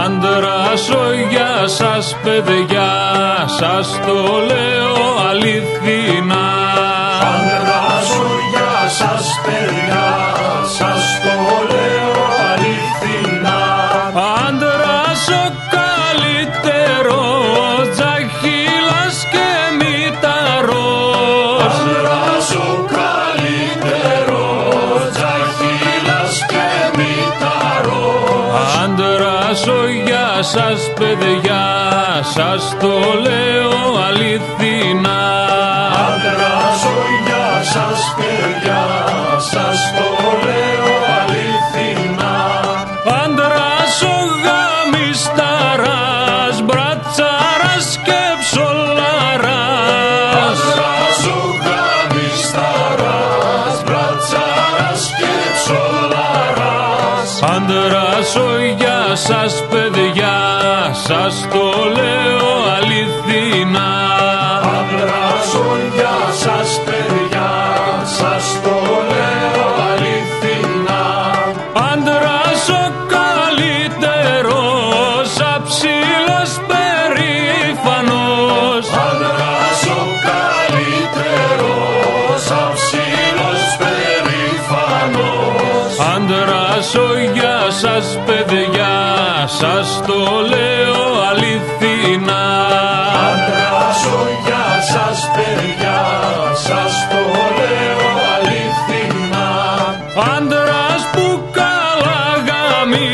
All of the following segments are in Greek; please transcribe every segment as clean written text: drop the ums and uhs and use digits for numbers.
Αντράσω για σας παιδιά, σας το λέω αληθινά. Αντράσω για σας παιδιά, σας το λέω αληθινά. Αντράσω καλύτερο, τζαχίλας και μηταρός. Αντράσω καλύτερο, τζαχίλας και μηταρός. Αντράσω για σας παιδιά, σας το λέω αληθινά. Αντράσω για σας παιδιά, σας το λέω αληθινά. Αντράσω γαμισταράς, μπρατσάρας και ψολαράς. Αντράσω γαμισταράς, μπρατσάρας και ψολαράς. Αντράσω για σας παιδιά, σας το λέω αληθινά. Αντράσω για σας παιδιά, σας το λέω αληθινά. Αντράσω καλύτερος, αψίλος περήφανος. Αντράσω καλύτερος, αψίλος περήφανος. Αντράσω για σας παιδιά, σας το λέω αληθινά. Αντράσω για σας παιδιά, σας το λέω αληθινά. Άντρας που καλά γαμεί,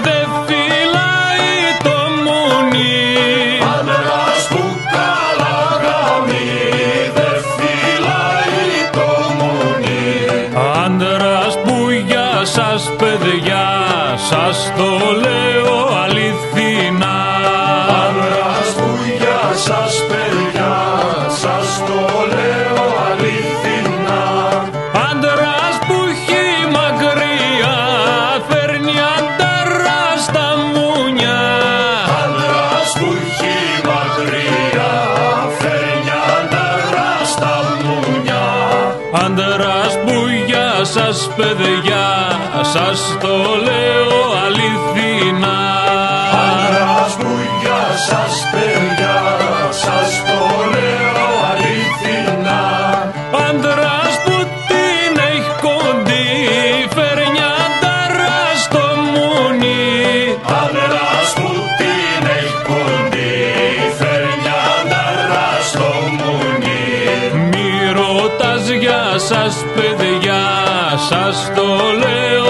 δε φυλάει το μουνί. Άντρας που καλά γαμεί, δε φυλάει το μουνί. Άντρας που για σας παιδιά, σας το λέω αληθινά. Άντρας που για σας παιδιά, σας το λέω αληθινά. Άντρας που έχει μακριά, φέρνει αντάρα στα μουνιά. Άντρας που έχει μακριά, φέρνει αντάρα στα μουνιά. Άντρας που για σας παιδιά, σας το λέω αληθινά. Άντρας που για σας παιδιά, σας το λέω αληθινά. Άντρας που την έχει κοντή, φέρνει αντάρα στο μουνί. Άντρας που την έχει κοντή, φέρνει αντάρα στο μουνί. Μη ρωτάς για σας παιδιά, σας το λέω